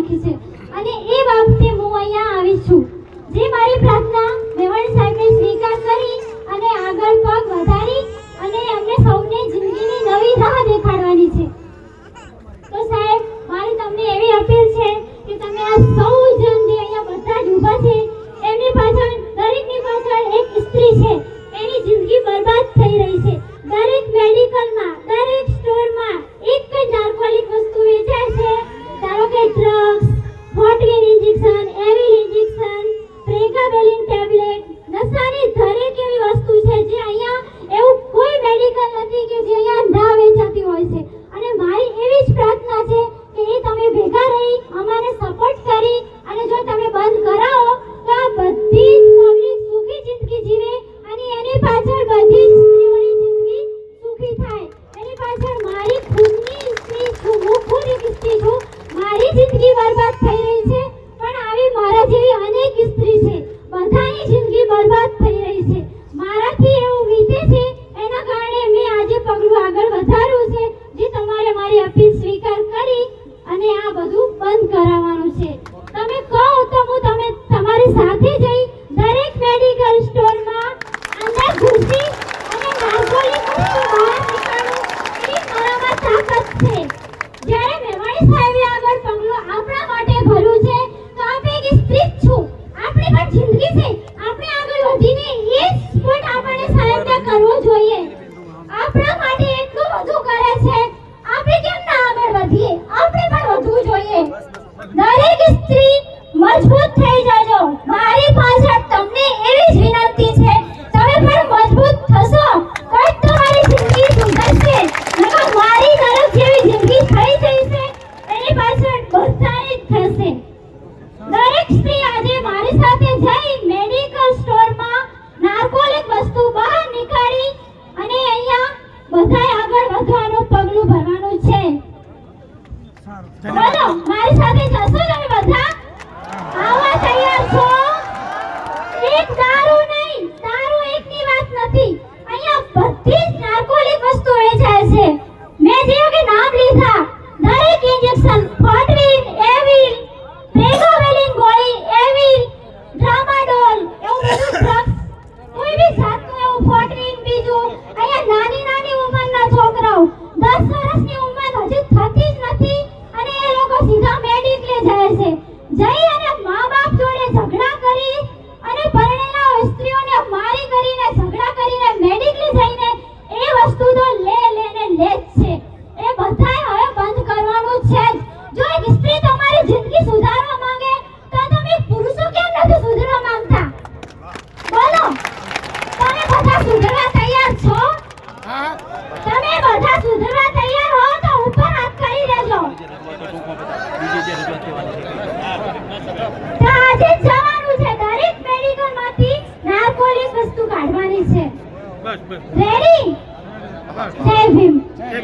નાખી છે અને એ બાબતે હું અહીંયા આવી છું. જે મારી પ્રાર્થના મેવાણી સાહેબે સ્વીકાર કરી અને આગળ પગ વધારી અને અમને સૌને જિંદગીની નવી રાહ દેખાડવાની છે. તો સાહેબ મારી તમને એવી અપીલ છે કે તમે આ સૌ જન જે અહીંયા બધા જ ઊભા છે એમની પાછળ દરેકની પાછળ એક સ્ત્રી છે, એની જિંદગી બરબાદ થઈ રહી છે. દરેક મેડિકલમાં દરેક સ્ટોરમાં એક જ નાર્કોટિક વસ્તુ વેચાય છે. ધારો કે ડ્રગ્સ, હોટવીન injection, Avil injection, pregabalin tablet, નશાની દરેક એવી વસ્તુ છે જે અહીંયા એવું કોઈ મેડિકલ નથી કે જે અહીંયા ના વેચાતી હોય છે. અને મારી એવી જ પ્રાર્થના છે કે એ તમે ભેગા રહી અમારે સપોર્ટ કરી અને જો તમે બંધ કરાવો તો આ બધી જ પબ્લિક સુખી જિંદગી જીવે અને એની પાછળ બધી જ સ્ત્રીઓની જિંદગી સુખી થાય. એની પાછળ મારી ખુદની સ્ત્રી છું, હું ખુદ એક સ્ત્રી છું, મારી જિંદગી બરબાદ થઈ રહી છે પણ આવી મારા જેવી અનેક સ્ત્રી છે, બધાની જિંદગી બરબાદ થઈ રહી છે. મારાથી એવું વીતે છે એના કારણે મેં આજે પગલું આગળ વધાર્યું છે જે તમારે મારી અપીલ સ્વીકાર કરી અને આ બધું બંધ કરાવવાનું છે. તમે કહો તો હું તમારી સાથે જઈ દરેક મેડિકલ સ્ટોરમાં અંદર ઘૂસી અને નાર્કોટિક વસ્તુ બહાર નીકાળું એવી મારામાં તાકાત છે. જ્યારે મેવાણી સાહેબે આગળ પગલું આપણા માટે ભર્યું છે તો આપણે એક સ્ત્રી જ છું, આપણી પણ જિંદગી છે, આપણે આગળ વધીને એ સપોર્ટ આપણને સાહેબને કરવો જોઈએ. આપણા માટે એટલું બધું કરે છે, આપણે કેમ ના આગળ વધીએ? આપણે પણ વધવું જોઈએ. દરેક સ્ત્રી મજબૂત થઈ જાજો. મારી પાછળ તમને એવી જ વિનંતી છે, તમે પણ મજબૂત થશો તો જ તમારી જિંદગી સુધરશે. નકર મારી નરક જેવી જિંદગી થઈ જઈ છે એની પાછળ બધાની જ થશે. દરેક સ્ત્રી આજે મારી સાથે જઈ મેડિકલ સ્ટોરમાં નાર્કોટિક વસ્તુ બહાર નીકાળી અને અહીંયા બધાય આગળ વધવાનું પગલું ભરવાનું છે. બોલો મારી સાથે જશો તમે બધા? આવા તૈયાર છો? એક દારૂ નહીં, દારૂ એકની વાત નથી, અહીંયા બધી જ નાર્કોટિક વસ્તુ વેચાય છે. મેં જે કે નામ લીધા દરેક ઇન્જેક્શન, હોટવીન, એવિલ, પ્રેગાબેલિન ગોળી, એવિલ, ટ્રામાડોલ, એવું બધું ડ્રગ્સ, કોઈ બી જાતનું એવું હોટવીન બીજું અહીંયા નાની નાની ઉંમરના છોકરાઓ 10 વર્ષની ઉંમર હજુ થતી જ નથી અને એ લોકો સીધા મેડિકલે જાય છે. જઈ અને મા-બાપ જોડે ઝઘડા કરી અને પરણેલા સ્ત્રીઓને મારી કરીને ઝઘડા કરીને મેડિકલે જઈને એ વસ્તુ તો લે જ છે. એ બધાય હવે બંધ કરવાનું છે જ. જો એક સ્ત્રી તમારી જિંદગી સુધારવા માંગે તો તમે પુરુષો કેમ નથી સુધારવા માંગતા? બોલો તમે બધા સુધારવા તૈયાર છો? તમે બધા સુધારવા તૈયાર હો તો ઉપર હાથ કરી દેજો. આજે જવાનું છે દરેક મેડિકલમાંથી નાર્કોટિક વસ્તુ કાઢવાની છે. રેડી? જય ભીમ.